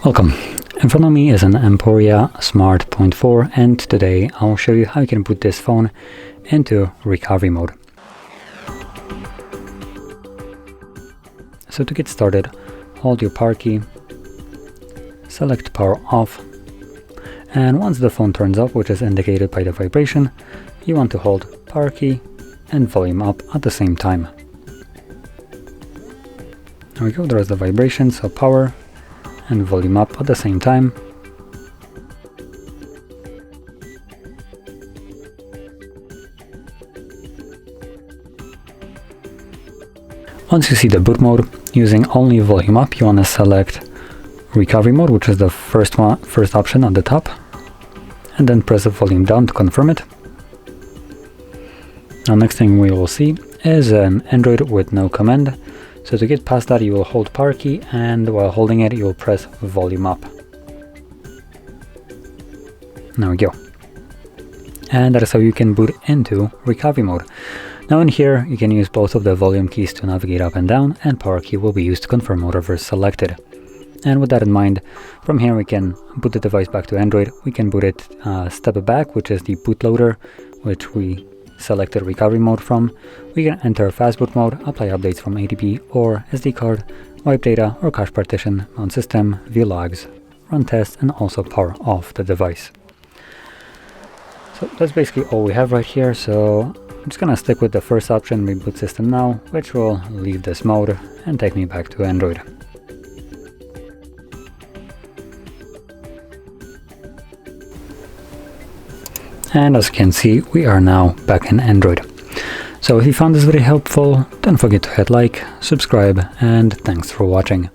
Welcome. In front of me is an EMPORIA Smart 0.4 and today I'll show you how you can put this phone into recovery mode. So to get started, hold your power key, select power off, and once the phone turns off, which is indicated by the vibration, you want to hold power key and volume up at the same time. There we go, there's the vibration, so power and volume up at the same time. Once you see the boot mode, using only volume up, you want to select recovery mode, which is the first option at the top, and then press the volume down to confirm it. Now next thing we will see is an Android with no command. So to get past that, you will hold power key, and while holding it, you will press volume up. There we go. And that is how you can boot into recovery mode. Now in here, you can use both of the volume keys to navigate up and down, and power key will be used to confirm whatever is selected. And with that in mind, from here we can boot the device back to Android. We can boot it step back, which is the bootloader, which we selected recovery mode from. We can enter fast boot mode, apply updates from ADB or SD card, wipe data or cache partition, mount system, view logs, run tests, and also power off the device. So that's basically all we have right here. So I'm just gonna stick with the first option, reboot system now, which will leave this mode and take me back to Android. And as you can see, we are now back in Android. So if you found this very helpful, don't forget to hit like, subscribe, and thanks for watching.